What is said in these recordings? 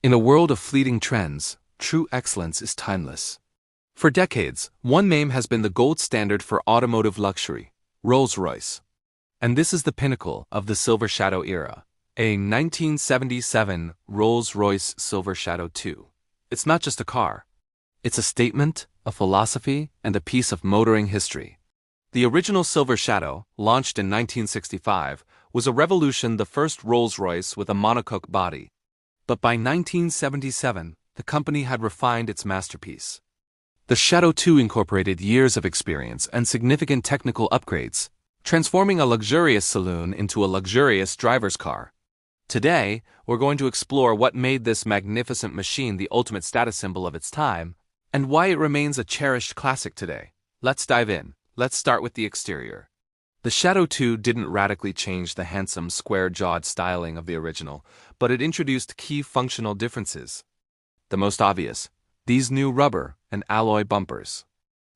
In a world of fleeting trends, true excellence is timeless. For decades, one name has been the gold standard for automotive luxury: Rolls-Royce. And this is the pinnacle of the Silver Shadow era, a 1977 Rolls-Royce Silver Shadow II. It's not just a car. It's a statement, a philosophy, and a piece of motoring history. The original Silver Shadow, launched in 1965, was a revolution, the first Rolls-Royce with a monocoque body. But by 1977, the company had refined its masterpiece. The Shadow II incorporated years of experience and significant technical upgrades, transforming a luxurious saloon into a luxurious driver's car. Today, we're going to explore what made this magnificent machine the ultimate status symbol of its time, and why it remains a cherished classic today. Let's dive in. Let's start with the exterior. The Shadow II didn't radically change the handsome, square-jawed styling of the original, but it introduced key functional differences. The most obvious: these new rubber and alloy bumpers.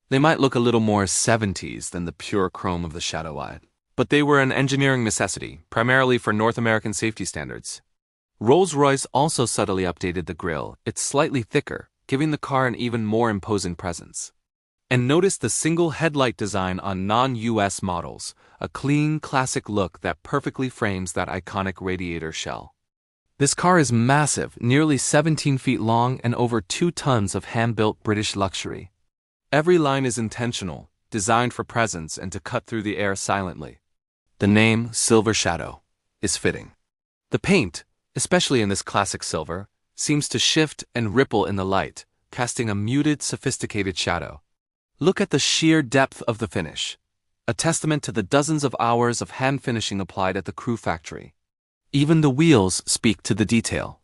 They might look a little more 70s than the pure chrome of the Shadow I, but they were an engineering necessity, primarily for North American safety standards. Rolls-Royce also subtly updated the grille. It's slightly thicker, giving the car an even more imposing presence. And notice the single headlight design on non-US models, a clean, classic look that perfectly frames that iconic radiator shell. This car is massive, nearly 17 feet long and over 2 tons of hand-built British luxury. Every line is intentional, designed for presence and to cut through the air silently. The name, Silver Shadow, is fitting. The paint, especially in this classic silver, seems to shift and ripple in the light, casting a muted, sophisticated shadow. Look at the sheer depth of the finish, a testament to the dozens of hours of hand finishing applied at the crew factory. Even the wheels speak to the detail.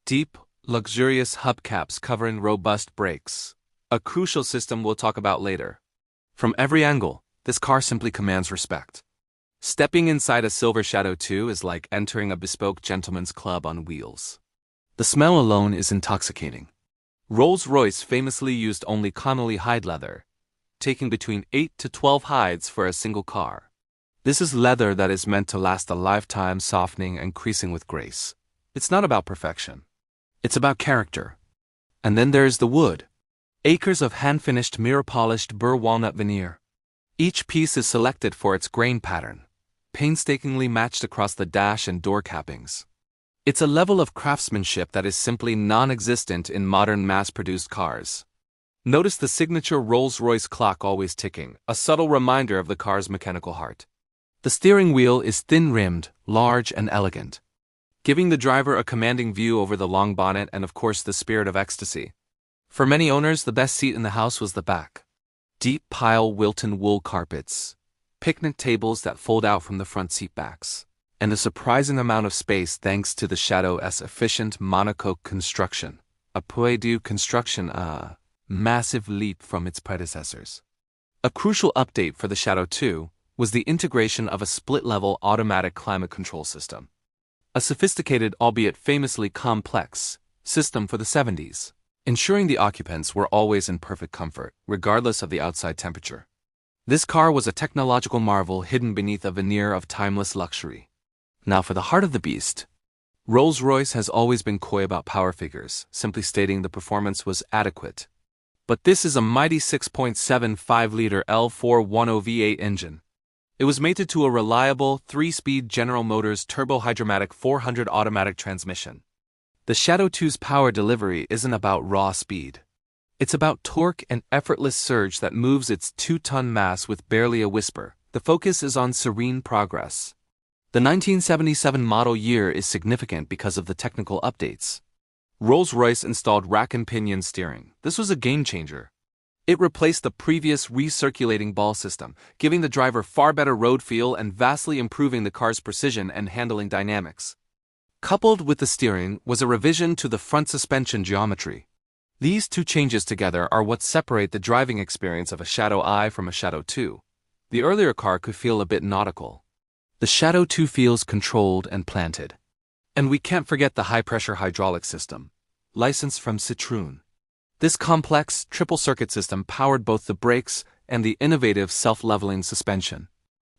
Deep, luxurious hubcaps covering robust brakes, a crucial system we'll talk about later. From every angle, this car simply commands respect. Stepping inside a Silver Shadow II is like entering a bespoke gentleman's club on wheels. The smell alone is intoxicating. Rolls-Royce famously used only Connolly hide leather, taking between 8 to 12 hides for a single car. This is leather that is meant to last a lifetime, softening and creasing with grace. It's not about perfection. It's about character. And then there's the wood. Acres of hand-finished mirror-polished burr walnut veneer. Each piece is selected for its grain pattern, painstakingly matched across the dash and door cappings. It's a level of craftsmanship that is simply non-existent in modern mass-produced cars. Notice the signature Rolls-Royce clock always ticking, a subtle reminder of the car's mechanical heart. The steering wheel is thin-rimmed, large and elegant, giving the driver a commanding view over the long bonnet and of course the spirit of ecstasy. For many owners, the best seat in the house was the back. Deep pile Wilton wool carpets, picnic tables that fold out from the front seat backs, and a surprising amount of space thanks to the Shadow's efficient monocoque construction. A Peugeot construction, massive leap from its predecessors. A crucial update for the Shadow II was the integration of a split-level automatic climate control system. A sophisticated, albeit famously complex, system for the 70s, ensuring the occupants were always in perfect comfort, regardless of the outside temperature. This car was a technological marvel hidden beneath a veneer of timeless luxury. Now for the heart of the beast. Rolls-Royce has always been coy about power figures, simply stating the performance was adequate. But this is a mighty 6.75-liter L410 V8 engine. It was mated to a reliable, 3-speed General Motors Turbo Hydramatic 400 automatic transmission. The Shadow II's power delivery isn't about raw speed. It's about torque and effortless surge that moves its 2-ton mass with barely a whisper. The focus is on serene progress. The 1977 model year is significant because of the technical updates. Rolls-Royce installed rack and pinion steering. This was a game-changer. It replaced the previous recirculating ball system, giving the driver far better road feel and vastly improving the car's precision and handling dynamics. Coupled with the steering was a revision to the front suspension geometry. These two changes together are what separate the driving experience of a Shadow I from a Shadow II. The earlier car could feel a bit nautical. The Shadow II feels controlled and planted. And we can't forget the high-pressure hydraulic system, licensed from Citroën. This complex, triple-circuit system powered both the brakes and the innovative self-leveling suspension.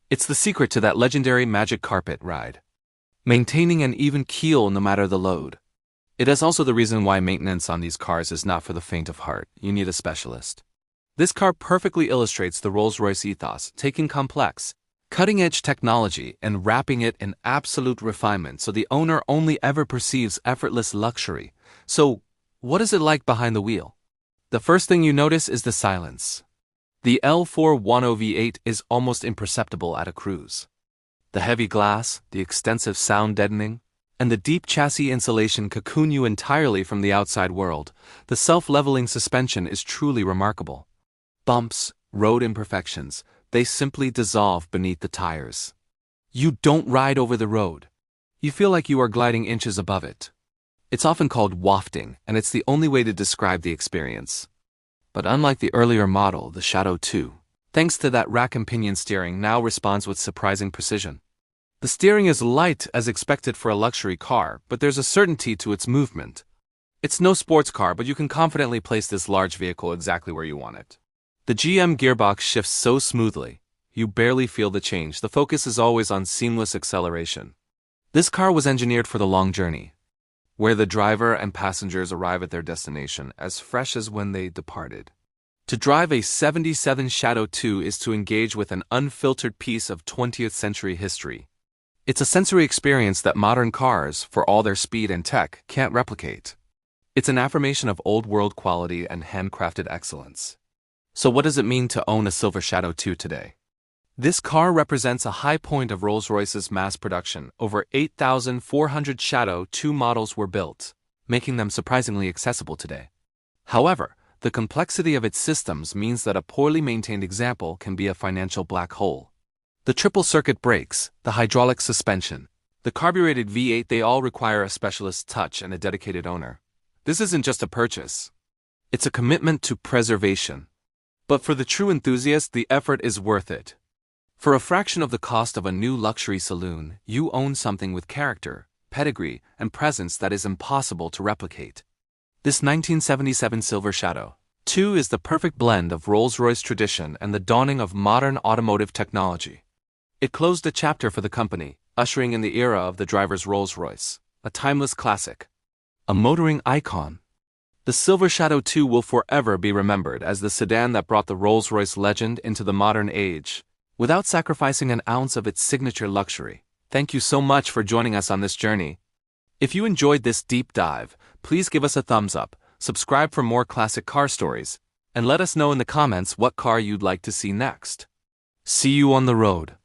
It's the secret to that legendary magic carpet ride, maintaining an even keel no matter the load. It is also the reason why maintenance on these cars is not for the faint of heart. You need a specialist. This car perfectly illustrates the Rolls-Royce ethos, taking complex, cutting-edge technology and wrapping it in absolute refinement so the owner only ever perceives effortless luxury. So, what is it like behind the wheel? The first thing you notice is the silence. The L410 V8 is almost imperceptible at a cruise. The heavy glass, the extensive sound deadening, and the deep chassis insulation cocoon you entirely from the outside world. The self-leveling suspension is truly remarkable. Bumps, road imperfections, they simply dissolve beneath the tires. You don't ride over the road. You feel like you are gliding inches above it. It's often called wafting, and it's the only way to describe the experience. But unlike the earlier model, the Shadow II, thanks to that rack and pinion steering, now responds with surprising precision. The steering is light as expected for a luxury car, but there's a certainty to its movement. It's no sports car, but you can confidently place this large vehicle exactly where you want it. The GM gearbox shifts so smoothly, you barely feel the change. The focus is always on seamless acceleration. This car was engineered for the long journey, where the driver and passengers arrive at their destination as fresh as when they departed. To drive a '77 Shadow II is to engage with an unfiltered piece of 20th century history. It's a sensory experience that modern cars, for all their speed and tech, can't replicate. It's an affirmation of old-world quality and handcrafted excellence. So what does it mean to own a Silver Shadow II today? This car represents a high point of Rolls-Royce's mass production. Over 8,400 Shadow II models were built, making them surprisingly accessible today. However, the complexity of its systems means that a poorly maintained example can be a financial black hole. The triple-circuit brakes, the hydraulic suspension, the carbureted V8, they all require a specialist's touch and a dedicated owner. This isn't just a purchase. It's a commitment to preservation. But for the true enthusiast, the effort is worth it. For a fraction of the cost of a new luxury saloon, you own something with character, pedigree, and presence that is impossible to replicate. This 1977 Silver Shadow II is the perfect blend of Rolls-Royce tradition and the dawning of modern automotive technology. It closed a chapter for the company, ushering in the era of the driver's Rolls-Royce, a timeless classic, a motoring icon. The Silver Shadow II will forever be remembered as the sedan that brought the Rolls-Royce legend into the modern age, without sacrificing an ounce of its signature luxury. Thank you so much for joining us on this journey. If you enjoyed this deep dive, please give us a thumbs up, subscribe for more classic car stories, and let us know in the comments what car you'd like to see next. See you on the road.